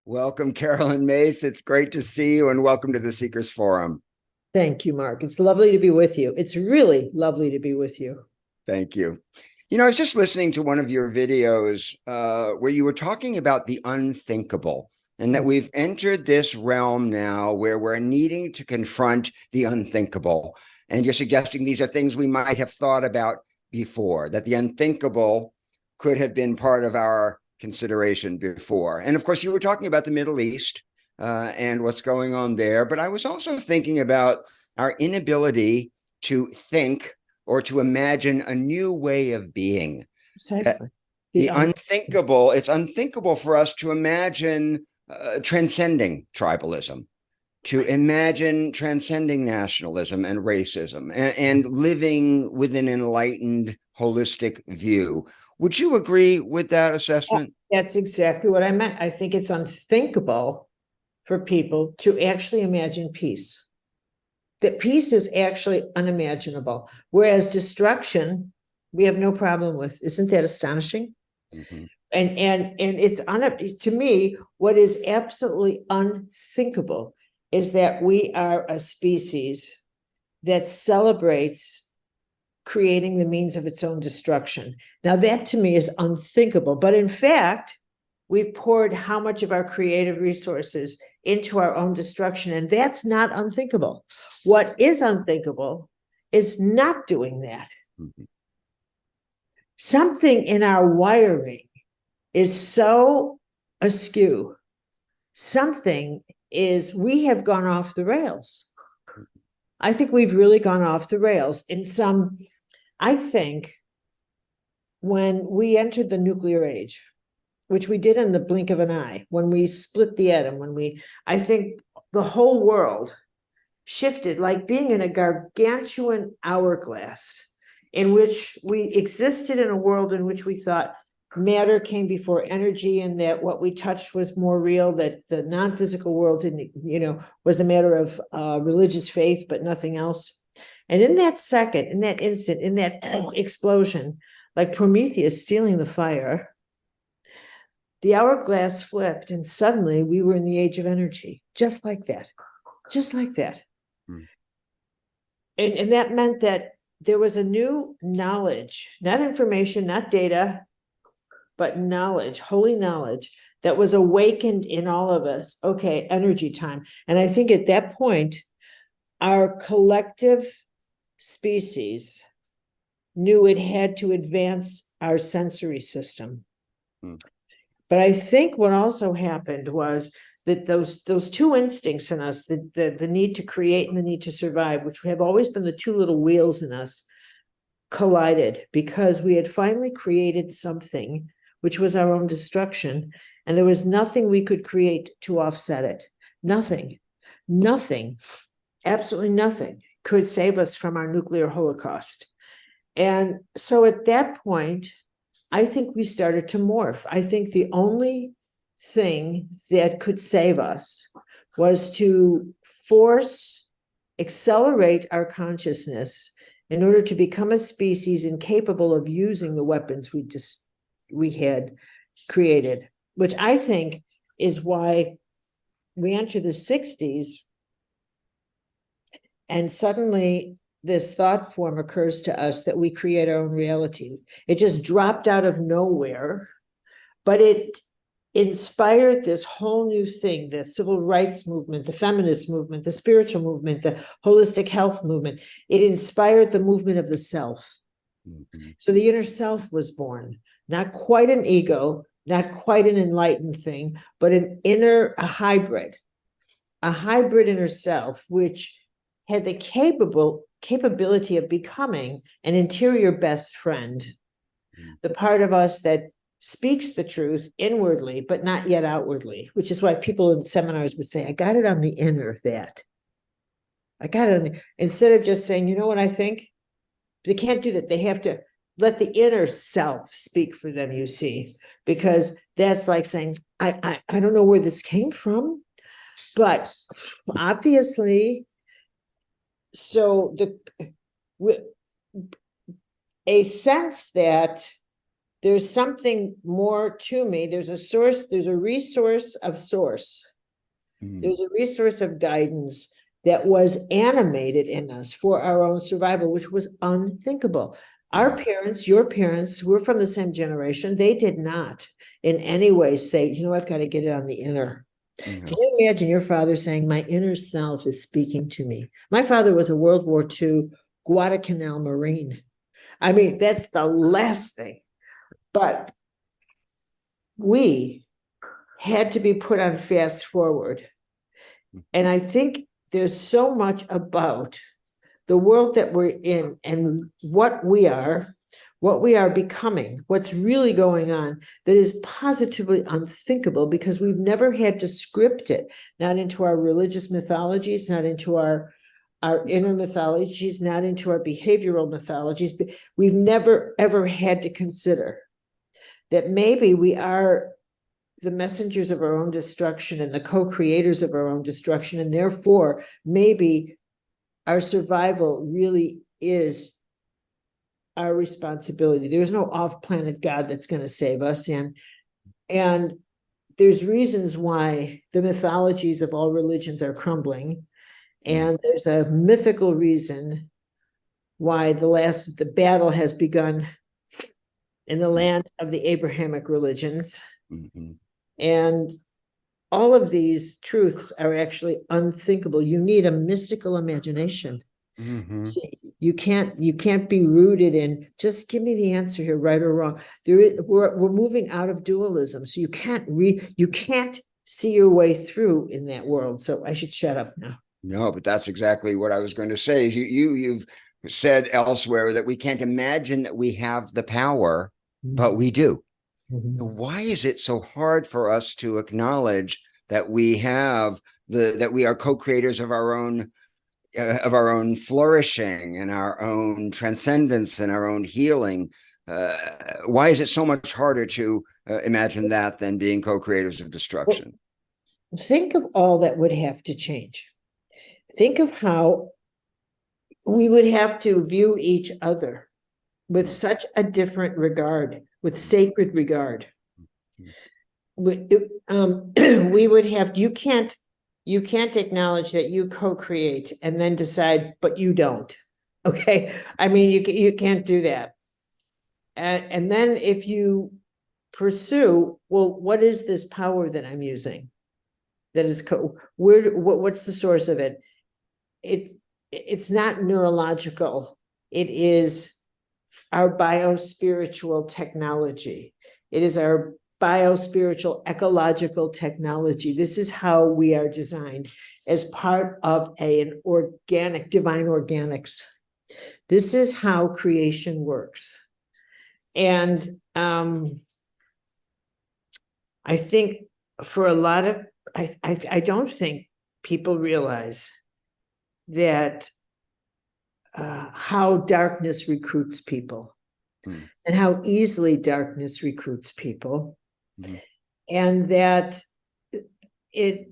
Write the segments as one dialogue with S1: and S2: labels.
S1: Welcome, Carolyn Myss. It's great to see you, and welcome to the Seekers Forum.
S2: Thank you, Mark. It's lovely to be with you. It's really lovely to be with you.
S1: Thank you. You know, I was just listening to one of your videos where you were talking about the unthinkable, and that we've entered this realm now where we're needing to confront the unthinkable. And you're suggesting these are things we might have thought about before, that the unthinkable could have been part of our consideration before. And of course, you were talking about the Middle East and what's going on there. But I was also thinking about our inability to think or to imagine a new way of being.
S2: Precisely.
S1: The unthinkable, it's unthinkable for us to imagine transcending tribalism, to imagine transcending nationalism and racism, and living with an enlightened, holistic view. Would you agree with that assessment?
S2: That's exactly what I meant. I think it's unthinkable for people to actually imagine peace. That peace is actually unimaginable, whereas destruction, we have no problem with. Isn't that astonishing? Mm-hmm. And it's to me, what is absolutely unthinkable is that we are a species that celebrates creating the means of its own destruction. Now, that to me is unthinkable. But in fact, we've poured how much of our creative resources into our own destruction, and that's not unthinkable. What is unthinkable is not doing that. Mm-hmm. Something in our wiring is so askew. Something is, we have gone off the rails. I think we've really gone off the rails in some. I think when we entered the nuclear age, which we did in the blink of an eye, when we split the atom, I think the whole world shifted like being in a gargantuan hourglass in which we existed in a world in which we thought matter came before energy, and that what we touched was more real, that the non-physical world didn't, was a matter of religious faith, but nothing else. And in that second, in that instant, in that explosion, like Prometheus stealing the fire, the hourglass flipped, and suddenly we were in the age of energy, just like that, just like that. And that meant that there was a new knowledge, not information, not data, but knowledge, holy knowledge that was awakened in all of us. Okay, energy time. And I think at that point, our collective species knew it had to advance our sensory system. But I think what also happened was that those two instincts in us, the need to create and the need to survive, which have always been the two little wheels in us, collided because we had finally created something which was our own destruction, and there was nothing we could create to offset it. Nothing, absolutely nothing could save us from our nuclear holocaust. And so at that point, I think we started to morph. I think the only thing that could save us was to accelerate our consciousness in order to become a species incapable of using the weapons we had created, which I think is why we enter the 60s and suddenly this thought form occurs to us that we create our own reality. It just dropped out of nowhere, but it inspired this whole new thing, the civil rights movement, the feminist movement, the spiritual movement, the holistic health movement. It inspired the movement of the self. Mm-hmm. So the inner self was born, not quite an ego, not quite an enlightened thing, but a hybrid inner self, which had the capability of becoming an interior best friend, the part of us that speaks the truth inwardly, but not yet outwardly, which is why people in seminars would say, I got it on the inner that. I got it on the, instead of just saying, you know what I think? They can't do that. They have to let the inner self speak for them, you see, because that's like saying, I don't know where this came from, but obviously, so a sense that there's something more to me. There's a source, there's a resource of source. There's a resource of guidance that was animated in us for our own survival, which was unthinkable. Our parents, your parents, we're from the same generation. They did not in any way say, you know, I've got to get it on the inner.
S1: No.
S2: Can you imagine your father saying, my inner self is speaking to me? My father was a World War II Guadalcanal Marine. I mean, that's the last thing. But we had to be put on fast forward. And I think there's so much about the world that we're in and what we are becoming, what's really going on, that is positively unthinkable, because we've never had to script it, not into our religious mythologies, not into our inner mythologies, not into our behavioral mythologies. But we've never, ever had to consider that maybe we are the messengers of our own destruction and the co-creators of our own destruction. And therefore, maybe our survival really is our responsibility. There's no off-planet God that's going to save us. And there's reasons why the mythologies of all religions are crumbling. And there's a mythical reason why the battle has begun in the land of the Abrahamic religions. And all of these truths are actually unthinkable. You need a mystical imagination. You can't be rooted in just give me the answer here, right or wrong. We're moving out of dualism, so you can't see your way through in that world. So I should shut up now.
S1: No, but that's exactly what I was going to say. Is you've said elsewhere that we can't imagine that we have the power, but we do. Why is it so hard for us to acknowledge that we have that we are co-creators of our own flourishing and our own transcendence and our own healing? Why is it so much harder to imagine that than being co-creators of destruction?
S2: Well, think of all that would have to change. Think of how we would have to view each other with such a different regard, with sacred regard. We would have, you can't acknowledge that you co-create and then decide, but you don't. Okay. I mean, you can't do that. And then if you pursue, well, what is this power that I'm using? That is what's the source of it? It's not neurological. It is our biospiritual technology. It is our biospiritual ecological technology. This is how we are designed as part of an organic, divine organics. This is how creation works. And I think for a lot of, I don't think people realize that how darkness recruits people and how easily darkness recruits people, and that it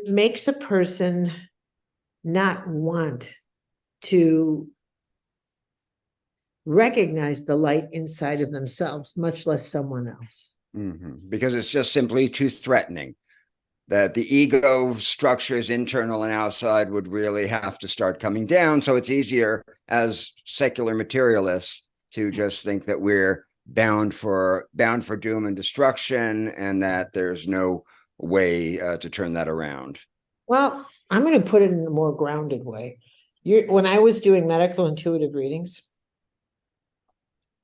S2: makes a person not want to recognize the light inside of themselves, much less someone else.
S1: Because it's just simply too threatening. That the ego structures, internal and outside, would really have to start coming down. So it's easier as secular materialists to just think that we're bound for doom and destruction, and that there's no way to turn that around.
S2: Well, I'm going to put it in a more grounded way. When I was doing medical intuitive readings,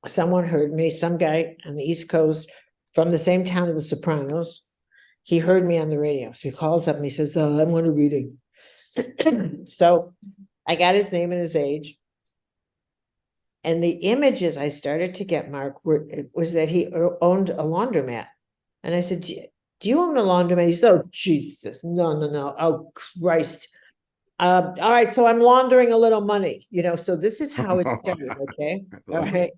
S2: someone heard me, some guy on the East Coast from the same town of the Sopranos. He heard me on the radio. So he calls up and he says, I want a reading. So I got his name and his age. And the images I started to get, Mark, was that he owned a laundromat. And I said, do you own a laundromat? He said, oh, Jesus, no. Oh, Christ. All right, so I'm laundering a little money, so this is how it started, okay? All right.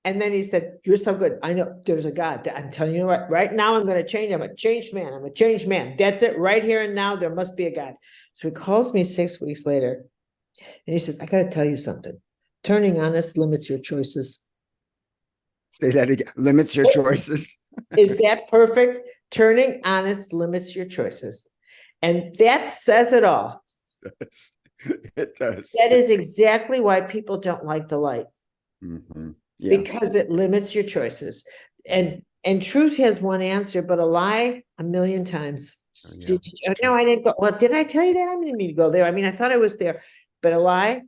S2: And then he said, you're so good. I know there's a God. I'm telling you right now, I'm going to change. I'm a changed man. I'm a changed man. That's it. Right here and now, there must be a God. So he calls me 6 weeks later and he says, I got to tell you something. Turning on us limits your choices.
S1: Say that again. Limits your choices.
S2: Is that perfect? Turning honest limits your choices. And that says it all.
S1: It does.
S2: That is exactly why people don't like the light.
S1: Mm-hmm. Yeah.
S2: Because it limits your choices. And truth has one answer, but a lie a million times.
S1: Oh, yeah,
S2: Did you, no, I didn't go. Well, did I tell you that? I didn't mean to go there. I mean, I thought I was there, but a lie,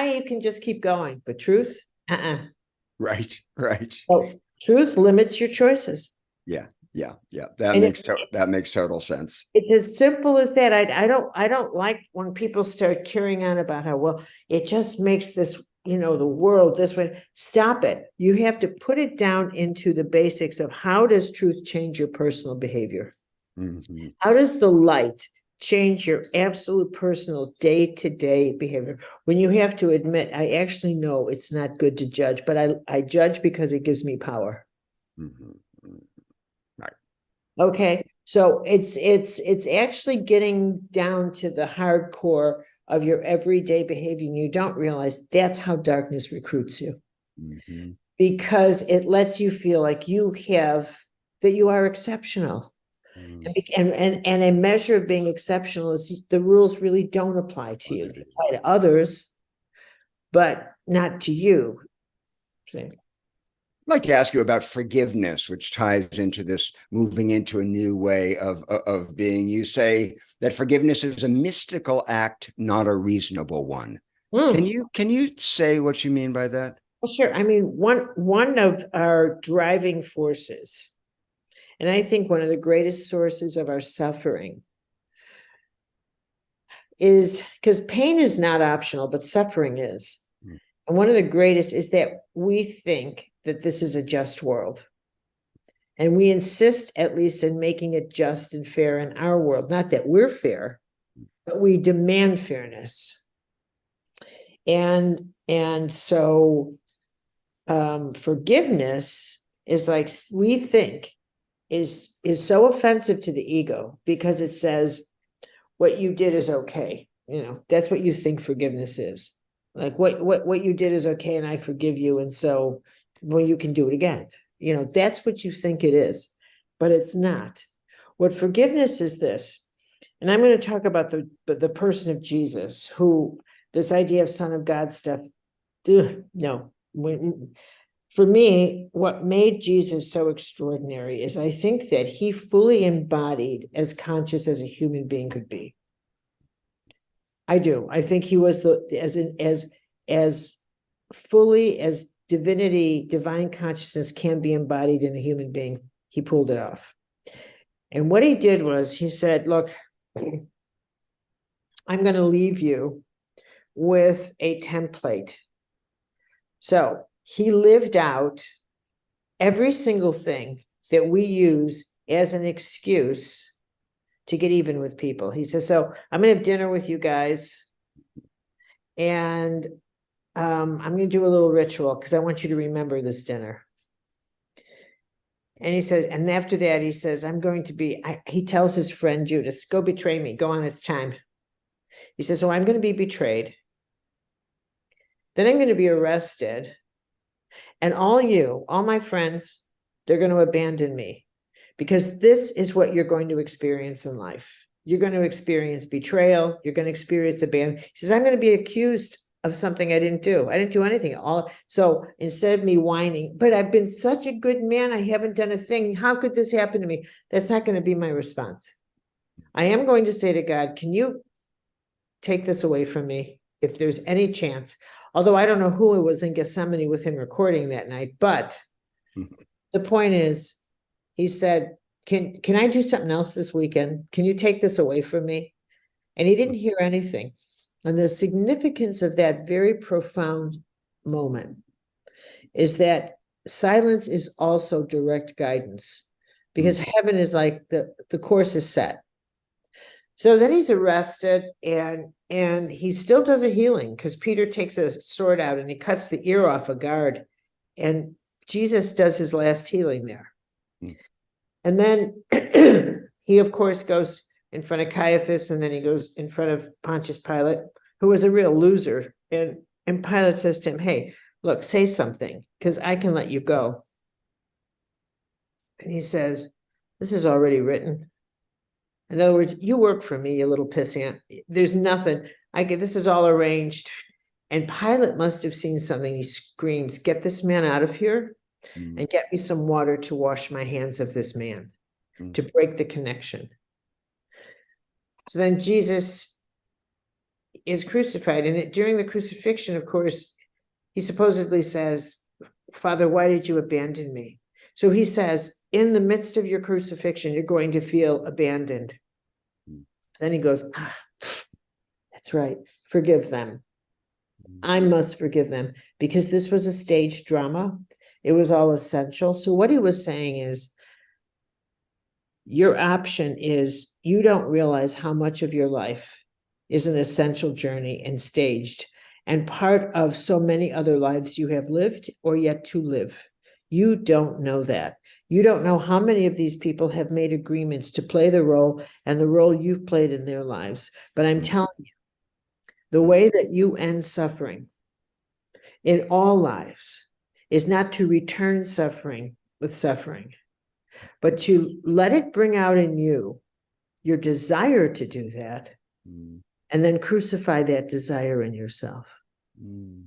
S2: you can just keep going. But truth,
S1: Right, right.
S2: Oh, truth limits your choices.
S1: Yeah, yeah, yeah. That
S2: And
S1: makes total sense.
S2: It's as simple as that. I don't like when people start carrying on about how, well, it just makes this, the world this way. Stop it. You have to put it down into the basics of how does truth change your personal behavior?
S1: Mm-hmm.
S2: How does the light change your absolute personal day-to-day behavior? When you have to admit, I actually know it's not good to judge, but I judge because it gives me power.
S1: Mm-hmm. Right.
S2: Okay. So it's actually getting down to the hardcore of your everyday behavior. And you don't realize that's how darkness recruits you.
S1: Mm-hmm.
S2: Because it lets you feel like that you are exceptional. And a measure of being exceptional is the rules really don't apply to you. They apply to others, but not to you.
S1: I'd like to ask you about forgiveness, which ties into this moving into a new way of being. You say that forgiveness is a mystical act, not a reasonable one. Can you say what you mean by that?
S2: Well, sure. I mean, one of our driving forces, and I think one of the greatest sources of our suffering, is because pain is not optional, but suffering is. And one of the greatest is that we think that this is a just world. And we insist, at least, in making it just and fair in our world. Not that we're fair, but we demand fairness. And so forgiveness is like, we think is so offensive to the ego because it says what you did is okay. That's what you think forgiveness is. Like what you did is okay, and I forgive you, and so, well, you can do it again. That's what you think it is, but it's not. What forgiveness is this, and I'm going to talk about the person of Jesus, who this idea of Son of God stuff. No, for me, what made Jesus so extraordinary is I think that he fully embodied as conscious as a human being could be. I do. I think he was as fully as divinity, divine consciousness can be embodied in a human being. He pulled it off. And what he did was he said, look, I'm going to leave you with a template. So he lived out every single thing that we use as an excuse to get even with people. He says, so I'm going to have dinner with you guys, and I'm going to do a little ritual because I want you to remember this dinner. And he says, and after that, he says, he tells his friend Judas, go betray me, go on, it's time. He says, so I'm going to be betrayed. Then I'm going to be arrested. And all my friends, they're going to abandon me. Because this is what you're going to experience in life. You're going to experience betrayal. You're going to experience abandonment. He says, I'm going to be accused of something I didn't do. I didn't do anything. So instead of me whining, but I've been such a good man, I haven't done a thing. How could this happen to me? That's not going to be my response. I am going to say to God, can you take this away from me if there's any chance? Although I don't know who it was in Gethsemane with him recording that night. But the point is, he said, can I do something else this weekend? Can you take this away from me? And he didn't hear anything. And the significance of that very profound moment is that silence is also direct guidance, because heaven is like the course is set. So then he's arrested, and he still does a healing because Peter takes a sword out and he cuts the ear off a guard, and Jesus does his last healing there. And then he, of course, goes in front of Caiaphas, and then he goes in front of Pontius Pilate, who was a real loser. And Pilate says to him, hey, look, say something, because I can let you go. And he says, this is already written. In other words, you work for me, you little pissant. There's nothing. This is all arranged. And Pilate must have seen something. He screams, get this man out of here and get me some water to wash my hands of this man, to break the connection. So then Jesus is crucified. And during the crucifixion, of course, he supposedly says, Father, why did you abandon me? So he says, in the midst of your crucifixion, you're going to feel abandoned. Then he goes, that's right. Forgive them. I must forgive them, because this was a staged drama. It was all essential. So what he was saying is, your option is, you don't realize how much of your life is an essential journey and staged, and part of so many other lives you have lived or yet to live. You don't know that. You don't know how many of these people have made agreements to play the role and the role you've played in their lives. But I'm telling you, the way that you end suffering in all lives is not to return suffering with suffering, but to let it bring out in you your desire to do that, and then crucify that desire in yourself.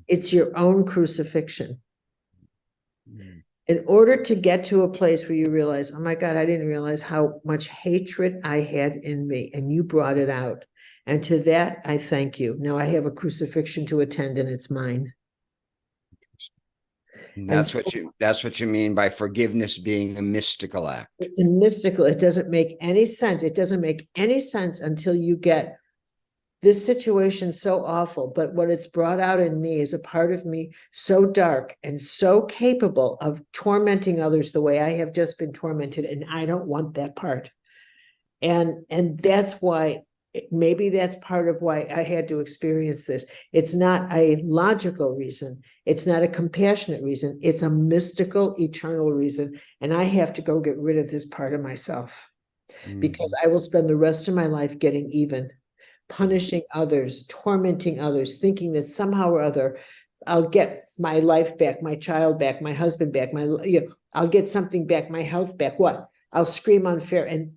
S2: It's your own crucifixion. In order to get to a place where you realize, oh my God, I didn't realize how much hatred I had in me, and you brought it out. And to that, I thank you. Now I have a crucifixion to attend, and it's mine.
S1: And that's what you mean by forgiveness being a mystical act.
S2: It's a mystical. It doesn't make any sense. It doesn't make any sense until you get this situation so awful, but what it's brought out in me is a part of me so dark and so capable of tormenting others the way I have just been tormented, and I don't want that part. And that's why, maybe that's part of why I had to experience this. It's not a logical reason. It's not a compassionate reason. It's a mystical, eternal reason. And I have to go get rid of this part of myself, because I will spend the rest of my life getting even, punishing others, tormenting others, thinking that somehow or other I'll get my life back, my child back, my husband back, I'll get something back, my health back. What? I'll scream unfair, and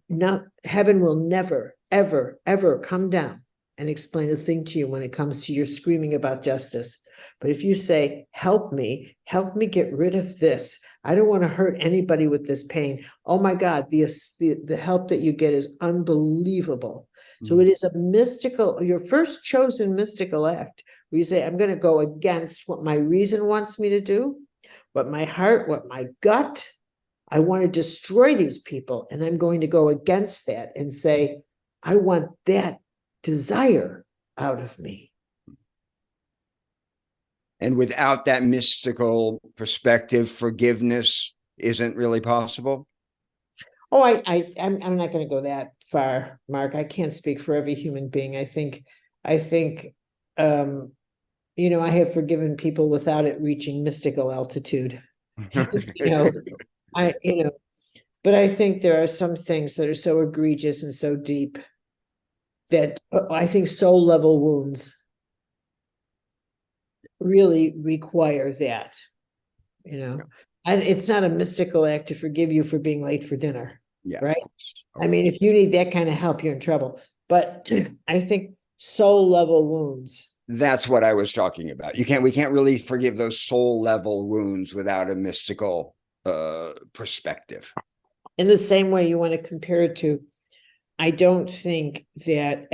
S2: heaven will never, ever, ever come down and explain a thing to you when it comes to your screaming about justice. But if you say, help me get rid of this. I don't want to hurt anybody with this pain. Oh my God, the help that you get is unbelievable. So it is a mystical, your first chosen mystical act, where you say, I'm going to go against what my reason wants me to do, what my heart, what my gut. I want to destroy these people, and I'm going to go against that and say, I want that desire out of me.
S1: And without that mystical perspective, forgiveness isn't really possible.
S2: Oh, I'm not going to go that far, Mark. I can't speak for every human being. I think, I have forgiven people without it reaching mystical altitude. But I think there are some things that are so egregious and so deep that I think soul level wounds really require that, and it's not a mystical act to forgive you for being late for dinner.
S1: Yeah.
S2: Right. I mean, if you need that kind of help, you're in trouble. But I think soul level wounds.
S1: That's what I was talking about. We can't really forgive those soul level wounds without a mystical perspective.
S2: In the same way you want to compare it to, I don't think that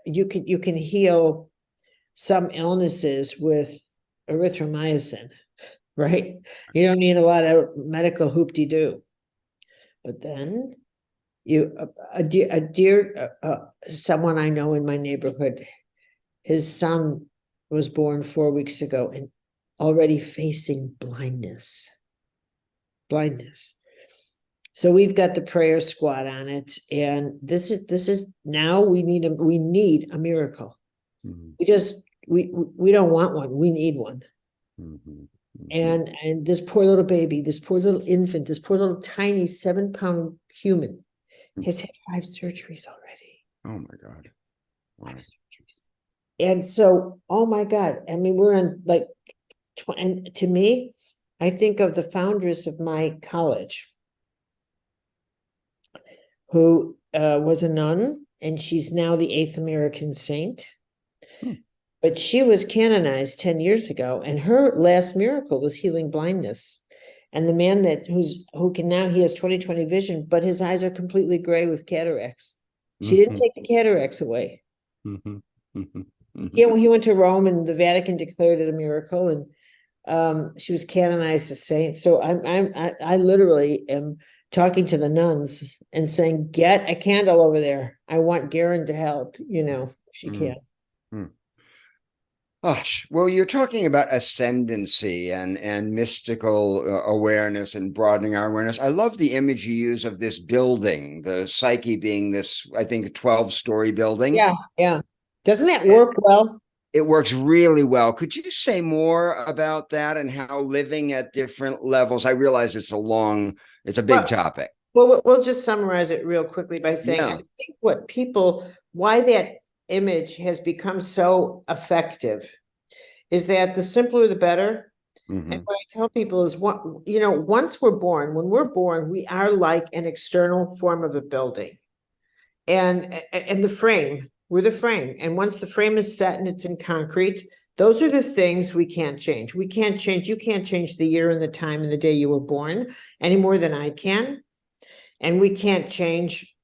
S2: you can heal some illnesses with erythromycin, right? You don't need a lot of medical hoop-de-doo. But then someone I know in my neighborhood, his son was born 4 weeks ago and already facing blindness. So we've got the prayer squad on it, and this is now we need a miracle. We don't want one. We need one. And this poor little baby, this poor little infant, this poor little tiny 7-pound human has had 5 surgeries already.
S1: Oh my God.
S2: Wow. 5 surgeries. And so, oh my God, I mean, we're on and to me, I think of the foundress of my college, who was a nun, and she's now the 8th American saint. But she was canonized 10 years ago, and her last miracle was healing blindness. And the man who can now, he has 20/20 vision, but his eyes are completely gray with cataracts. She didn't take the cataracts away. He went to Rome, and the Vatican declared it a miracle, and she was canonized a saint. So I literally am talking to the nuns and saying, get a candle over there. I want Garen to help, if she can.
S1: Gosh, well, you're talking about ascendancy and mystical awareness and broadening our awareness. I love the image you use of this building, the psyche being this, I think, 12-story building.
S2: Yeah. Doesn't that work well?
S1: It works really well. Could you say more about that and how living at different levels? I realize it's a big topic.
S2: Well, we'll just summarize it real quickly by saying, I think why that image has become so effective is that the simpler the better. And what I tell people is, once when we're born, we are like an external form of a building, and the frame, we're the frame. And once the frame is set and it's in concrete, those are the things we can't change. You can't change the year and the time and the day you were born any more than I can. And we can't change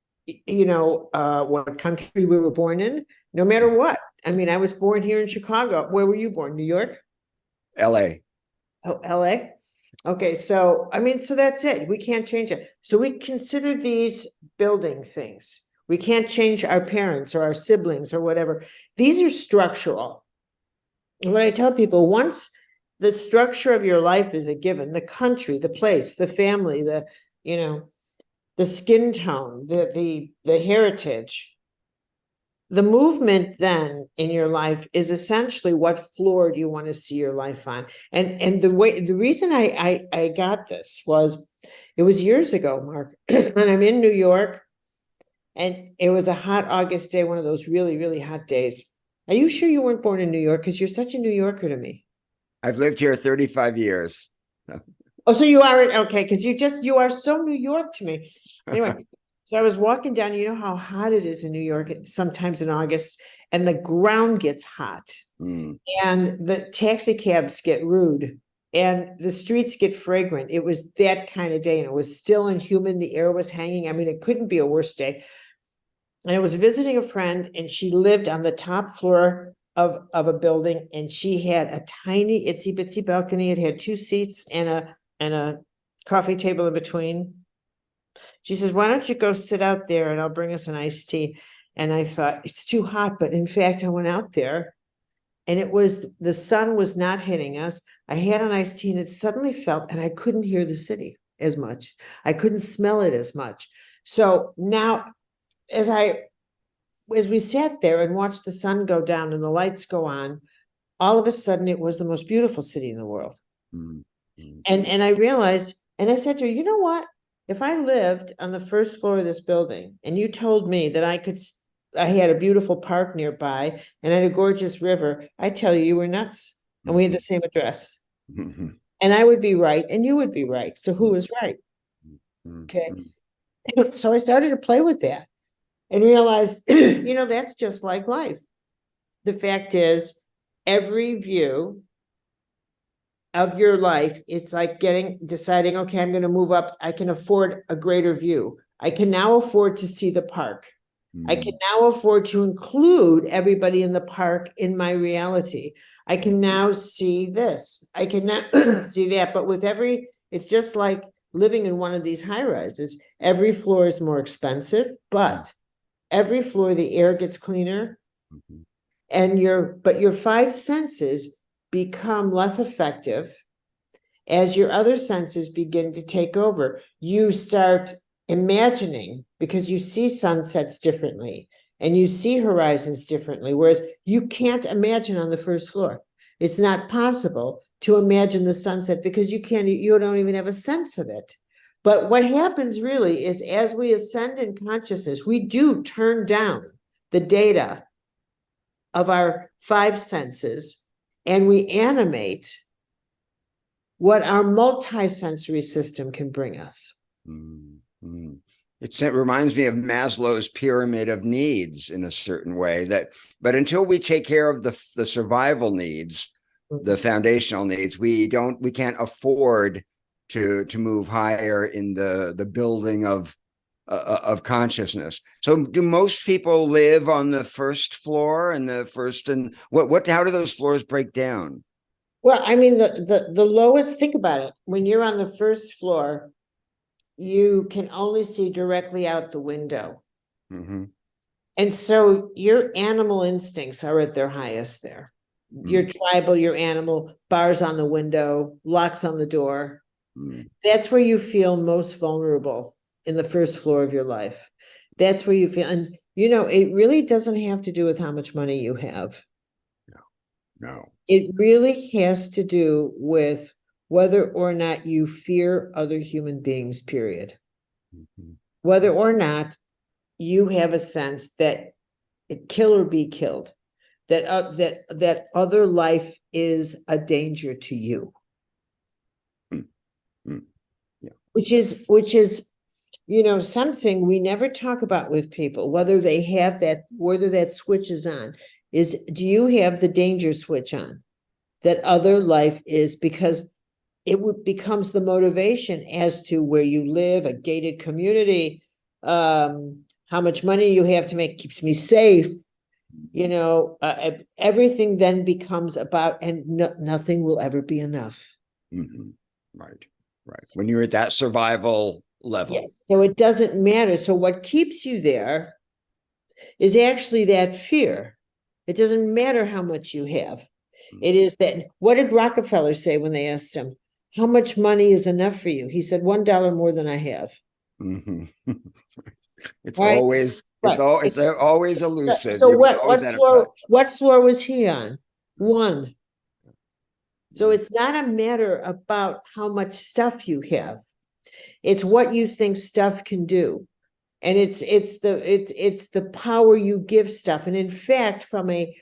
S2: what country we were born in, no matter what. I mean, I was born here in Chicago. Where were you born? New York?
S1: LA.
S2: Oh, LA. Okay. So that's it. We can't change it. So we consider these building things. We can't change our parents or our siblings or whatever. These are structural. And what I tell people, once the structure of your life is a given, the country, the place, the family, the skin tone, the heritage, the movement then in your life is essentially what floor do you want to see your life on. And the reason I got this was, it was years ago, Mark, and I'm in New York, and it was a hot August day, one of those really, really hot days. Are you sure you weren't born in New York? Because you're such a New Yorker to me.
S1: I've lived here 35 years.
S2: Oh, so you are, okay, because you are so New York to me. Anyway, so I was walking down, you know how hot it is in New York sometimes in August, and the ground gets hot, and the taxi cabs get rude, and the streets get fragrant. It was that kind of day, and it was still and humid. The air was hanging. I mean, it couldn't be a worse day. And I was visiting a friend, and she lived on the top floor of a building, and she had a tiny itsy bitsy balcony. It had 2 seats and a coffee table in between. She says, why don't you go sit out there and I'll bring us an iced tea? And I thought, it's too hot. But in fact, I went out there, and the sun was not hitting us. I had an iced tea, and it suddenly felt, and I couldn't hear the city as much. I couldn't smell it as much. So now, as we sat there and watched the sun go down and the lights go on, all of a sudden it was the most beautiful city in the world. And I realized, and I said to her, you know what? If I lived on the first floor of this building and you told me that I had a beautiful park nearby and I had a gorgeous river, I'd tell you were nuts. And we had the same address. And I would be right and you would be right. So who was right? Okay. So I started to play with that and realized, that's just like life. The fact is, every view of your life, it's like deciding, okay, I'm going to move up. I can afford a greater view. I can now afford to see the park. I can now afford to include everybody in the park in my reality. I can now see this. I can now see that. But it's just like living in one of these high rises. Every floor is more expensive, but every floor, the air gets cleaner. And your 5 senses become less effective as your other senses begin to take over. You start imagining, because you see sunsets differently and you see horizons differently, whereas you can't imagine on the first floor. It's not possible to imagine the sunset because you don't even have a sense of it. But what happens really is, as we ascend in consciousness, we do turn down the data of our 5 senses, and we animate what our multisensory system can bring us.
S1: Mm-hmm. It reminds me of Maslow's pyramid of needs in a certain way, but until we take care of the survival needs, the foundational needs, we can't afford to move higher in the building of consciousness. So do most people live on the first floor and how do those floors break down?
S2: Well, I mean, the lowest, think about it. When you're on the first floor, you can only see directly out the window.
S1: Mm-hmm.
S2: And so your animal instincts are at their highest there. Your tribal, your animal, bars on the window, locks on the door. That's where you feel most vulnerable, in the first floor of your life. That's where you feel, and it really doesn't have to do with how much money you have.
S1: No.
S2: It really has to do with whether or not you fear other human beings, period.
S1: Mm-hmm.
S2: Whether or not you have a sense that kill or be killed, that other life is a danger to you.
S1: Yeah.
S2: Which is something we never talk about with people, whether they have that, whether that switch is on, is, do you have the danger switch on? That other life is, because it becomes the motivation as to where you live, a gated community, how much money you have to make keeps me safe. Everything then becomes about, and nothing will ever be enough.
S1: Mm-hmm. Right. When you're at that survival level.
S2: Yes. So it doesn't matter. So what keeps you there is actually that fear. It doesn't matter how much you have. It is that, what did Rockefeller say when they asked him, how much money is enough for you? He said, $1 more than I have.
S1: Mm-hmm. It's
S2: Right?
S1: always
S2: Right.
S1: it's always elusive.
S2: So
S1: You're always out of touch.
S2: what floor was he on? 1. So it's not a matter about how much stuff you have. It's what you think stuff can do. And it's the power you give stuff. And in fact, from a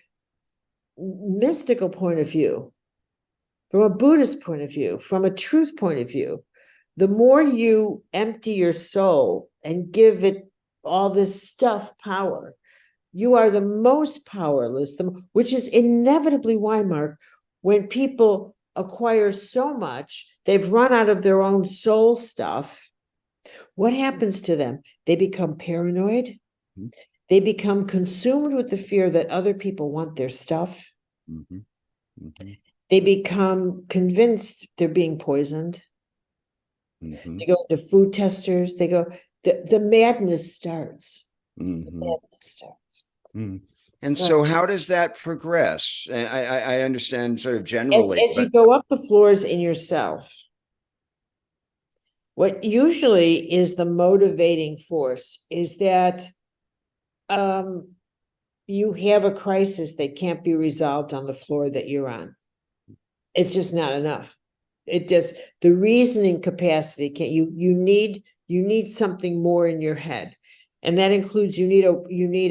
S2: mystical point of view, from a Buddhist point of view, from a truth point of view, the more you empty your soul and give it all this stuff power, you are the most powerless, which is inevitably why, Mark, when people acquire so much, they've run out of their own soul stuff. What happens to them? They become paranoid. Mm-hmm. They become consumed with the fear that other people want their stuff. Mm-hmm. Mm-hmm. They become convinced they're being poisoned. Mm-hmm. They go to food testers. They go, the madness starts. Mm-hmm. The madness starts.
S1: Mm-hmm. And so how does that progress? I understand sort of generally.
S2: As you go up the floors in yourself, what usually is the motivating force is that you have a crisis that can't be resolved on the floor that you're on. It's just not enough. The reasoning capacity you need something more in your head. And that includes, you need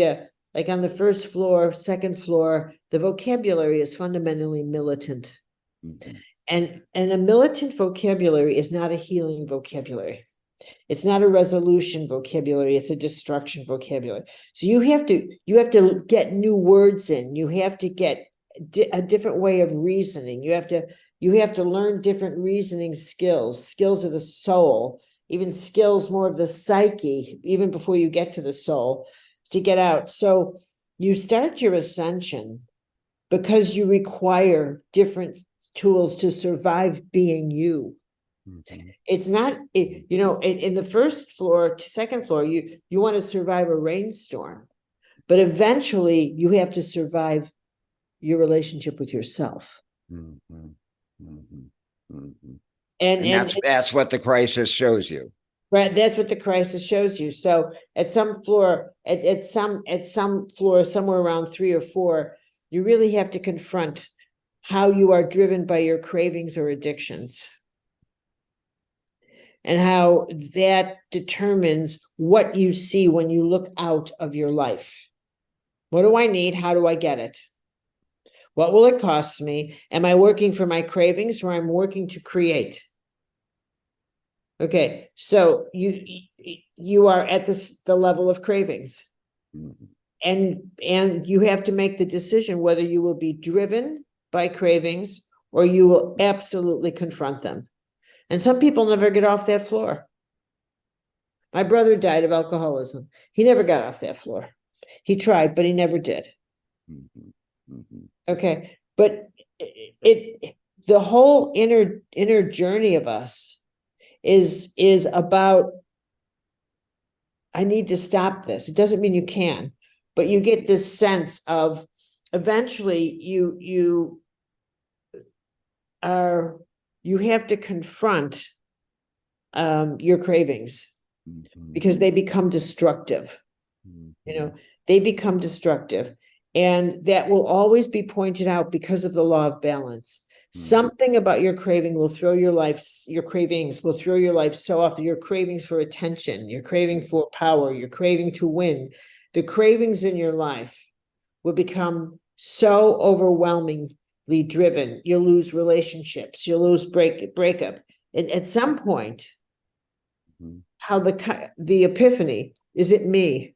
S2: a, like on the first floor, second floor, the vocabulary is fundamentally militant. Mm-hmm. And a militant vocabulary is not a healing vocabulary. It's not a resolution vocabulary. It's a destruction vocabulary. So you have to get new words in. You have to get a different way of reasoning. You have to learn different reasoning skills of the soul, even skills more of the psyche, even before you get to the soul, to get out. So you start your ascension because you require different tools to survive being you. Mm-hmm. It's not, in the first floor, second floor, you want to survive a rainstorm, but eventually you have to survive your relationship with yourself. Mm-hmm. Mm-hmm. Mm-hmm. And
S1: that's what the crisis shows you.
S2: Right. That's what the crisis shows you. So at some floor, at some floor, somewhere around 3 or 4, you really have to confront how you are driven by your cravings or addictions, and how that determines what you see when you look out of your life. What do I need? How do I get it? What will it cost me? Am I working for my cravings, or I'm working to create? Okay, so you are at the level of cravings. And you have to make the decision whether you will be driven by cravings or you will absolutely confront them. And some people never get off that floor. My brother died of alcoholism. He never got off that floor. He tried, but he never did. Okay, but the whole inner journey of us is about, I need to stop this. It doesn't mean you can, but you get this sense of eventually you have to confront your cravings because they become destructive. They become destructive, and that will always be pointed out because of the law of balance. Something about your craving will throw your cravings will throw your life so off. Your cravings for attention, your craving for power, your craving to win, the cravings in your life will become so overwhelmingly driven. You'll lose relationships, you'll lose breakup. And at some point, how the epiphany, is it me?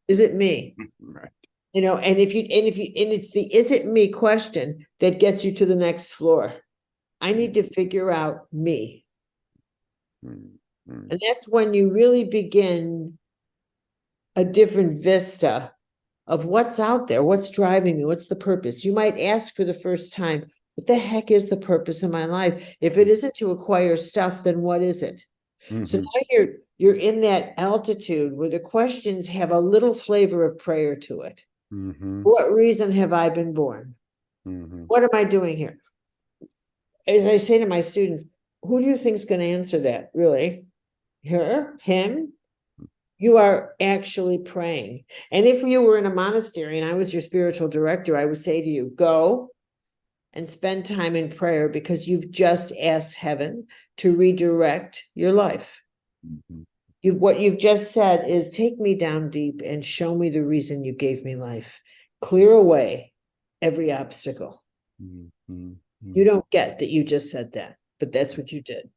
S2: Is it me?
S1: Right.
S2: And it's the is it me question that gets you to the next floor. I need to figure out me. And that's when you really begin a different vista of what's out there, what's driving me, what's the purpose. You might ask for the first time, what the heck is the purpose of my life? If it isn't to acquire stuff, then what is it? So now you're in that altitude where the questions have a little flavor of prayer to it. What reason have I been born? What am I doing here? As I say to my students, who do you think is going to answer that? Really? Her? Him? You are actually praying. And if you were in a monastery and I was your spiritual director, I would say to you, go and spend time in prayer because you've just asked heaven to redirect your life. What you've just said is, take me down deep and show me the reason you gave me life. Clear away every obstacle. You don't get that you just said that, but that's what you did.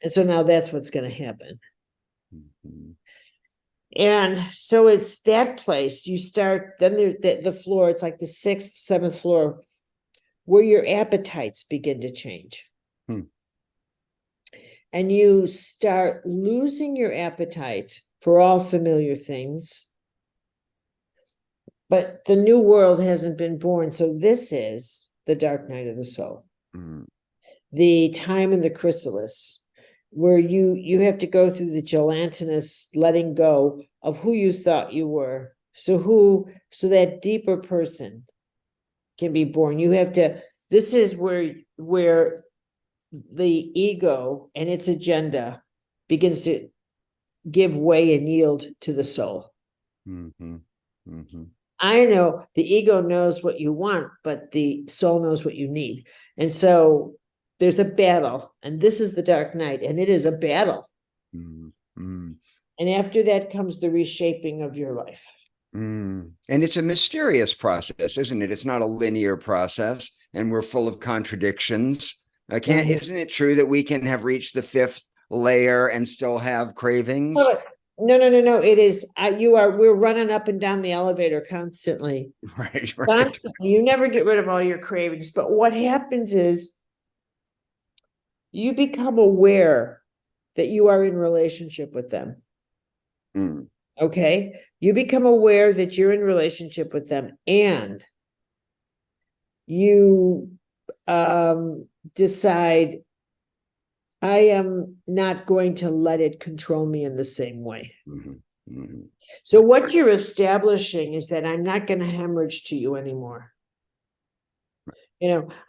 S2: And so now that's what's going to happen. And so it's that place you start, then there's the floor, it's like the 6th, 7th floor, where your appetites begin to change. And you start losing your appetite for all familiar things. But the new world hasn't been born. So this is the dark night of the soul. The time in the chrysalis, where you have to go through the gelatinous letting go of who you thought you were. So that deeper person can be born. You have to, this is where the ego and its agenda begins to give way and yield to the soul. I know the ego knows what you want, but the soul knows what you need. And so there's a battle, and this is the dark night, and it is a battle. And after that comes the reshaping of your life.
S1: And it's a mysterious process, isn't it? It's not a linear process, and we're full of contradictions. Isn't it true that we can have reached the 5th layer and still have cravings?
S2: No. It is, we're running up and down the elevator constantly.
S1: Right.
S2: Constantly. You never get rid of all your cravings. But what happens is you become aware that you are in relationship with them. Okay? You become aware that you're in relationship with them, and you decide, I am not going to let it control me in the same way. So what you're establishing is that I'm not going to hemorrhage to you anymore.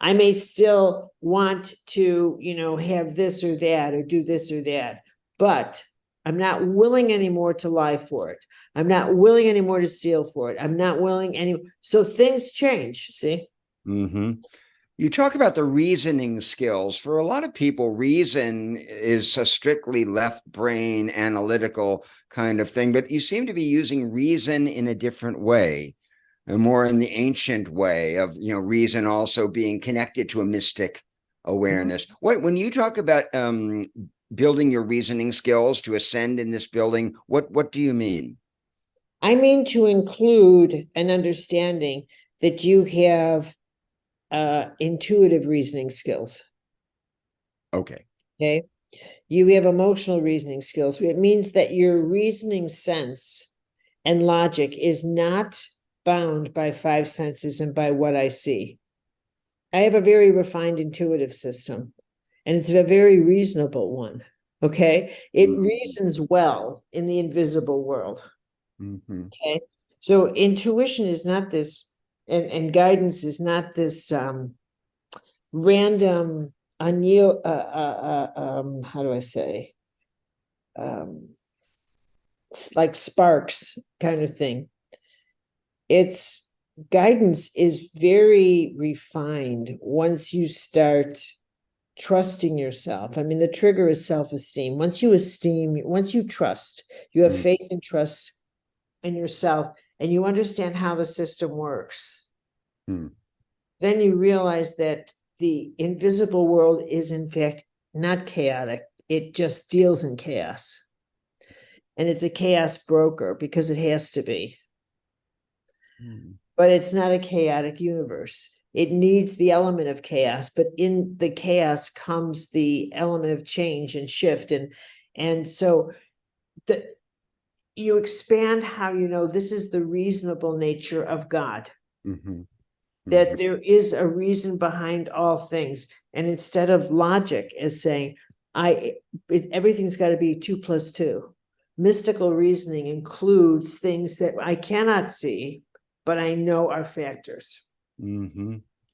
S2: I may still want to, have this or that, or do this or that, but I'm not willing anymore to lie for it. I'm not willing anymore to steal for it. I'm not willing anymore. So things change, see?
S1: You talk about the reasoning skills. For a lot of people, reason is a strictly left brain analytical kind of thing, but you seem to be using reason in a different way. and more in the ancient way of, reason also being connected to a mystic awareness. When you talk about building your reasoning skills to ascend in this building, what do you mean?
S2: I mean to include an understanding that you have intuitive reasoning skills.
S1: Okay.
S2: Okay. You have emotional reasoning skills. It means that your reasoning sense and logic is not bound by five senses and by what I see. I have a very refined intuitive system, and it's a very reasonable one. Okay. It reasons well in the invisible world. Okay. So intuition is not this, and guidance is not this random how do I say? Like sparks kind of thing. It's guidance is very refined once you start trusting yourself. I mean, the trigger is self-esteem. Once you trust, you have faith and trust in yourself, and you understand how the system works. Then you realize that the invisible world is in fact not chaotic. It just deals in chaos. And it's a chaos broker because it has to be. But it's not a chaotic universe. It needs the element of chaos, but in the chaos comes the element of change and shift. And so you expand how you know this is the reasonable nature of God. That there is a reason behind all things. And instead of logic as saying, everything's got to be 2 + 2. Mystical reasoning includes things that I cannot see, but I know are factors.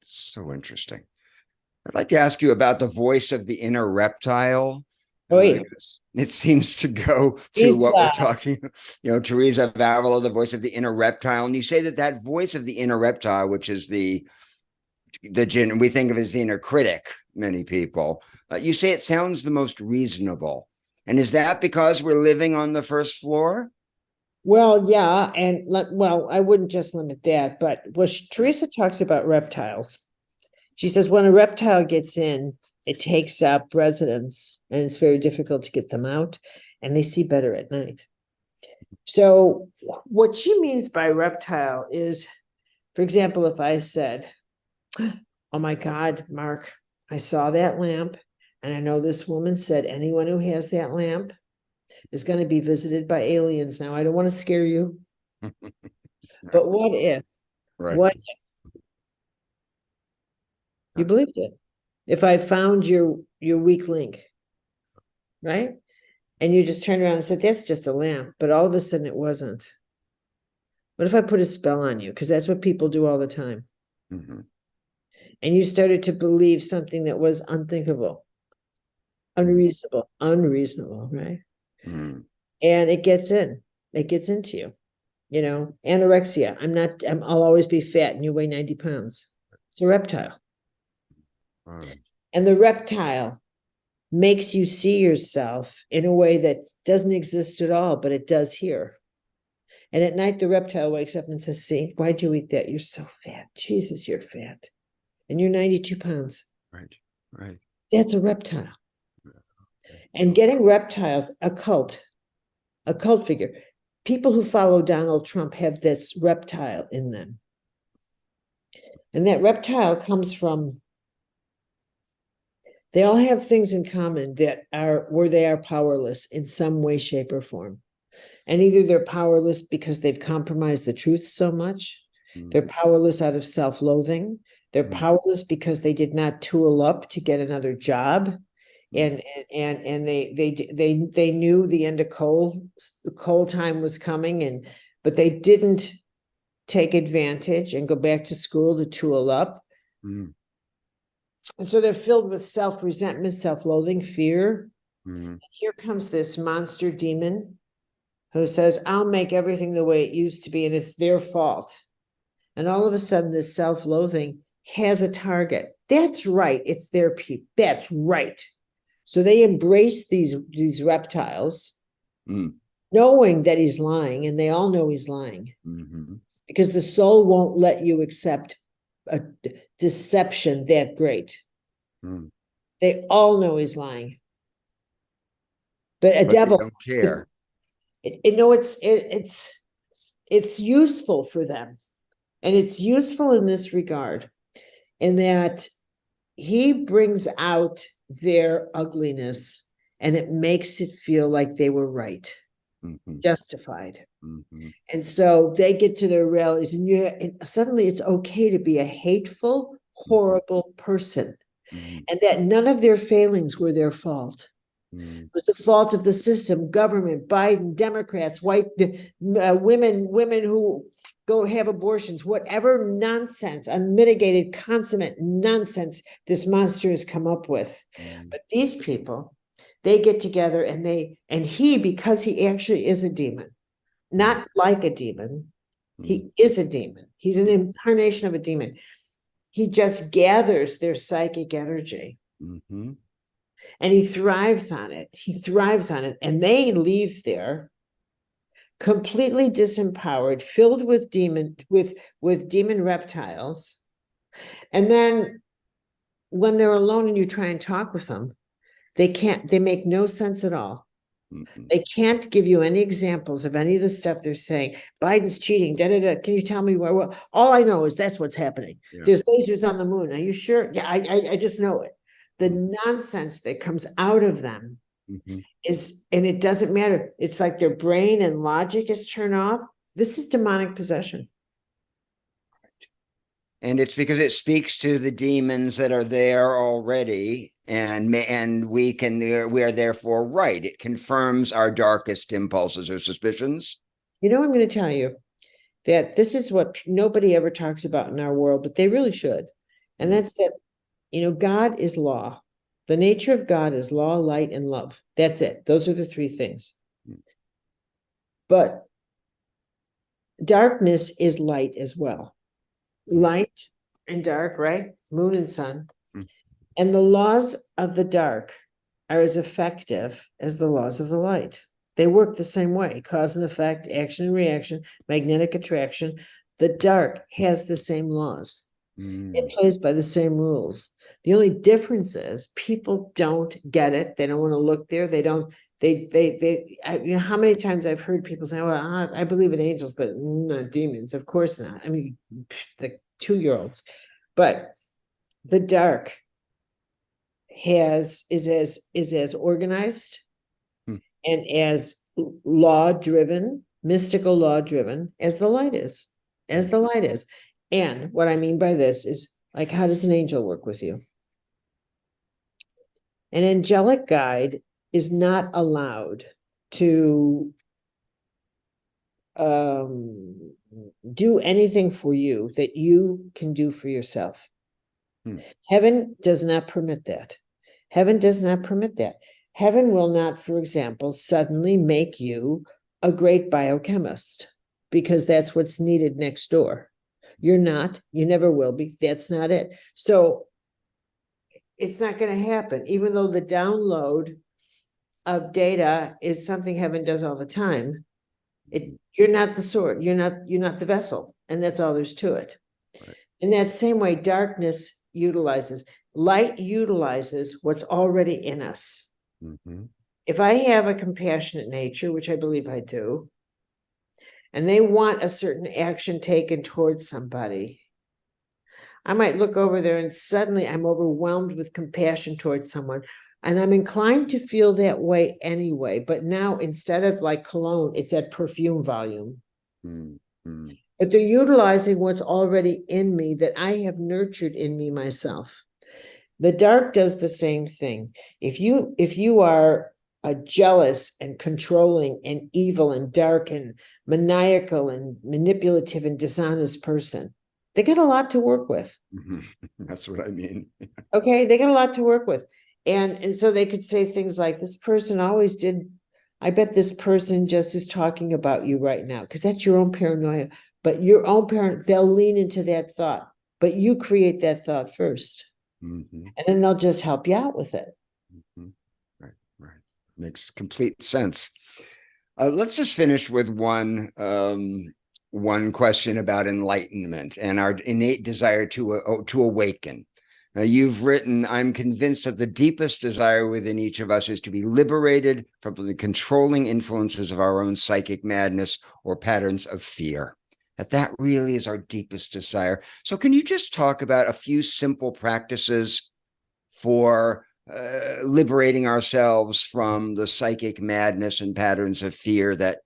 S1: So interesting. I'd like to ask you about the voice of the inner reptile.
S2: Oh, yeah.
S1: It seems to go to what we're talking, Teresa of Avila, the voice of the inner reptile. And you say that voice of the inner reptile, which is the jinn, we think of as the inner critic, many people, you say it sounds the most reasonable. And is that because we're living on the first floor?
S2: Well, yeah. And I wouldn't just limit that, but Teresa talks about reptiles. She says when a reptile gets in, it takes up residence and it's very difficult to get them out, and they see better at night. So what she means by reptile is, for example, if I said, oh my God, Mark, I saw that lamp, and I know this woman said anyone who has that lamp is going to be visited by aliens. Now, I don't want to scare you, but what if? What if you believed it? If I found your weak link, right? And you just turned around and said, that's just a lamp, but all of a sudden it wasn't. What if I put a spell on you? Because that's what people do all the time. And you started to believe something that was unthinkable, unreasonable, right? And it gets into you, anorexia. I'll always be fat, and you weigh 90 pounds. It's a reptile. And the reptile makes you see yourself in a way that doesn't exist at all, but it does here. And at night, the reptile wakes up and says, see, why'd you eat that? You're so fat. Jesus, you're fat. And you're 92 pounds.
S1: Right.
S2: That's a reptile. And getting reptiles, a cult figure. People who follow Donald Trump have this reptile in them. And that reptile comes from, they all have things in common that are where they are powerless in some way, shape, or form. And either they're powerless because they've compromised the truth so much, they're powerless out of self-loathing, they're powerless because they did not tool up to get another job, and they knew the end of coal time was coming, but they didn't take advantage and go back to school to tool up. And so they're filled with self-resentment, self-loathing, fear. Here comes this monster demon who says, I'll make everything the way it used to be, and it's their fault. And all of a sudden, this self-loathing has a target. That's right. It's their people. That's right. So they embrace these reptiles, knowing that he's lying, and they all know he's lying. because the soul won't let you accept a deception that great.
S1: Mm.
S2: They all know he's lying. But a
S1: But they
S2: devil,
S1: don't care.
S2: it's useful for them. And it's useful in this regard, in that he brings out their ugliness and it makes it feel like they were right, justified. And so they get to their realities, and suddenly it's okay to be a hateful, horrible person, and that none of their failings were their fault. It was the fault of the system, government, Biden, Democrats, white women who go have abortions, whatever nonsense, unmitigated, consummate nonsense this monster has come up with. But these people, they get together and he, because he actually is a demon, not like a demon, he is a demon. He's an incarnation of a demon. He just gathers their psychic energy. And he thrives on it. He thrives on it. And they leave there completely disempowered, filled with demon reptiles. And then when they're alone and you try and talk with them, they make no sense at all. They can't give you any examples of any of the stuff they're saying. Biden's cheating. Can you tell me where? Well, all I know is that's what's happening. Yeah. There's lasers on the moon. Are you sure? Yeah, I just know it. The nonsense that comes out of them is, and it doesn't matter. It's like their brain and logic is turned off. This is demonic possession.
S1: And it's because it speaks to the demons that are there already, and we are therefore right. It confirms our darkest impulses or suspicions.
S2: I'm going to tell you that this is what nobody ever talks about in our world, but they really should. And that's that, God is law. The nature of God is law, light, and love. That's it. Those are the three things. But darkness is light as well. Light and dark, right? Moon and sun. And the laws of the dark are as effective as the laws of the light. They work the same way: cause and effect, action and reaction, magnetic attraction. The dark has the same laws. It plays by the same rules. The only difference is people don't get it. They don't want to look there. How many times I've heard people say, well, I believe in angels, but not demons. Of course not. I mean, the 2-year-olds. But the dark is as organized and as law-driven, mystical law-driven as the light is. And what I mean by this is, like, how does an angel work with you? An angelic guide is not allowed to do anything for you that you can do for yourself. Heaven does not permit that. Heaven will not, for example, suddenly make you a great biochemist because that's what's needed next door. You're not, you never will be. That's not it. So it's not going to happen, even though the download of data is something heaven does all the time. You're not the sword. You're not the vessel. And that's all there's to it. Right. In that same way, darkness utilizes, light utilizes what's already in us. If I have a compassionate nature, which I believe I do, and they want a certain action taken towards somebody, I might look over there and suddenly I'm overwhelmed with compassion towards someone. And I'm inclined to feel that way anyway. But now, instead of like cologne, it's at perfume volume. But they're utilizing what's already in me that I have nurtured in me myself. The dark does the same thing. If you are a jealous and controlling and evil and dark and maniacal and manipulative and dishonest person, they get a lot to work with.
S1: That's what I mean.
S2: Okay, they get a lot to work with. And so they could say things like, this person always did, I bet this person just is talking about you right now, because that's your own paranoia. But your own parent, they'll lean into that thought, but you create that thought first. And then they'll just help you out with it.
S1: Right. Makes complete sense. Let's just finish with one one question about enlightenment and our innate desire to awaken. Now, you've written, I'm convinced that the deepest desire within each of us is to be liberated from the controlling influences of our own psychic madness or patterns of fear. That really is our deepest desire. So can you just talk about a few simple practices for liberating ourselves from the psychic madness and patterns of fear that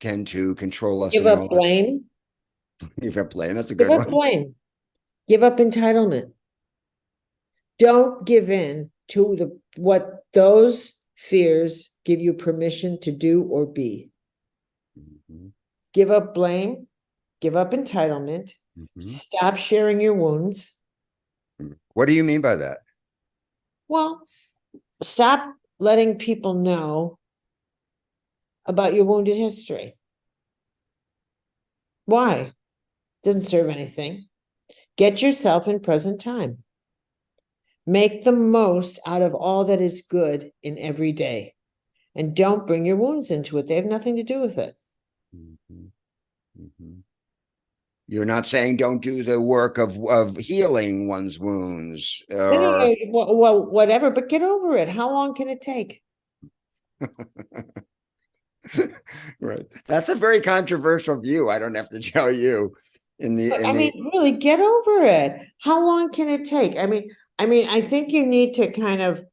S1: tend to control us?
S2: Give up blame.
S1: Give up blame. That's a good
S2: one.
S1: Give
S2: up blame. Give up entitlement. Don't give in to what those fears give you permission to do or be. Mm-hmm. Give up blame. Give up entitlement. Mm-hmm. Stop sharing your wounds.
S1: What do you mean by that?
S2: Well, stop letting people know about your wounded history. Why? Doesn't serve anything. Get yourself in present time. Make the most out of all that is good in every day. And don't bring your wounds into it. They have nothing to do with it.
S1: Mm-hmm. Mm-hmm. You're not saying don't do the work of healing one's wounds. Or...
S2: Well, whatever, but get over it. How long can it take?
S1: Right. That's a very controversial view. I don't have to tell you.
S2: Really, get over it. How long can it take? I mean, I think you need to kind of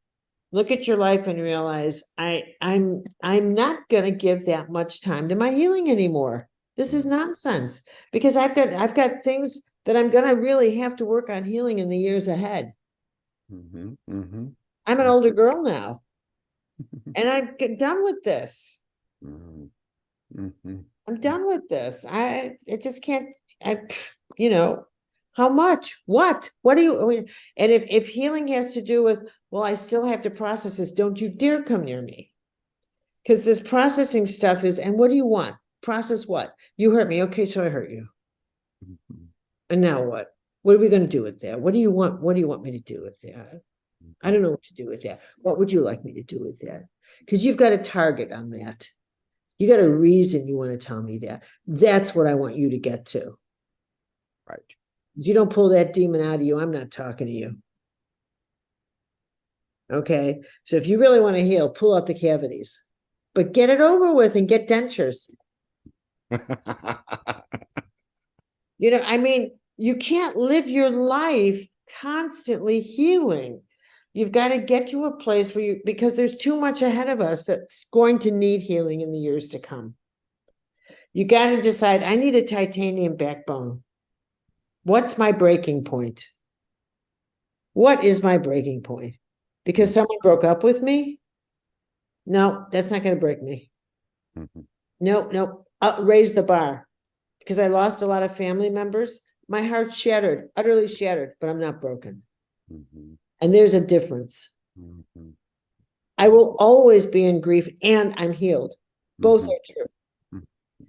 S2: look at your life and realize I'm not going to give that much time to my healing anymore. This is nonsense, because I've got things that I'm going to really have to work on healing in the years ahead. Mm-hmm, mm-hmm. I'm an older girl now, and I'm done with this. Mm-hmm. I'm done with this. I just can't. How much? What do you? And if healing has to do with, well, I still have to process this. Don't you dare come near me, because this processing stuff is. And what do you want? Process what? You hurt me. Okay, so I hurt you. Mm-hmm. And now what? What are we going to do with that? What do you want? What do you want me to do with that? Mm-hmm. I don't know what to do with that. What would you like me to do with that? Because you've got a target on that. You got a reason you want to tell me that. That's what I want you to get to. Right. If you don't pull that demon out of you, I'm not talking to you. Okay. So if you really want to heal, pull out the cavities, but get it over with and get dentures. You can't live your life constantly healing. You've got to get to a place where because there's too much ahead of us that's going to need healing in the years to come. You got to decide, I need a titanium backbone. What's my breaking point? What is my breaking point? Because someone broke up with me? No, that's not going to break me. Mm-hmm. No, I'll raise the bar. Because I lost a lot of family members. My heart's shattered, utterly shattered, but I'm not broken. Mm-hmm. And there's a difference. Mm-hmm. I will always be in grief and I'm healed. Both mm-hmm. are true. Mm-hmm.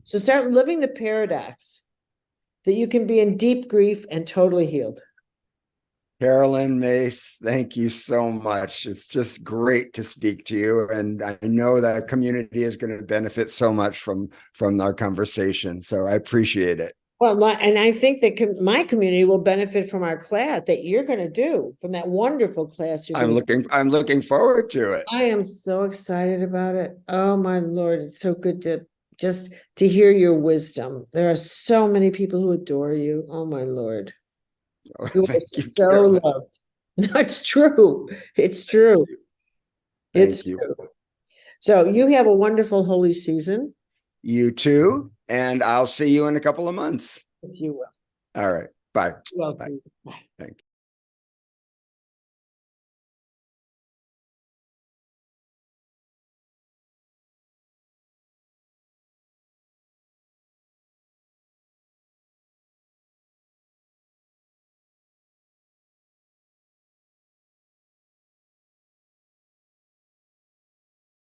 S2: So start living the paradox that you can be in deep grief and totally healed.
S1: Carolyn Myss, thank you so much. It's just great to speak to you. And I know that community is going to benefit so much from our conversation. So I appreciate it.
S2: Well, and I think that my community will benefit from our class that you're going to do, from that wonderful class.
S1: I'm looking forward to it.
S2: I am so excited about it. Oh my Lord. It's so good to hear your wisdom. There are so many people who adore you. Oh my Lord.
S1: Oh,
S2: you are so loved. No, it's true. It's true.
S1: Thank you.
S2: True. So you have a wonderful holy season.
S1: You too. And I'll see you in a couple of months.
S2: If you will.
S1: All right. Bye.
S2: Welcome.
S1: Bye. Thank you.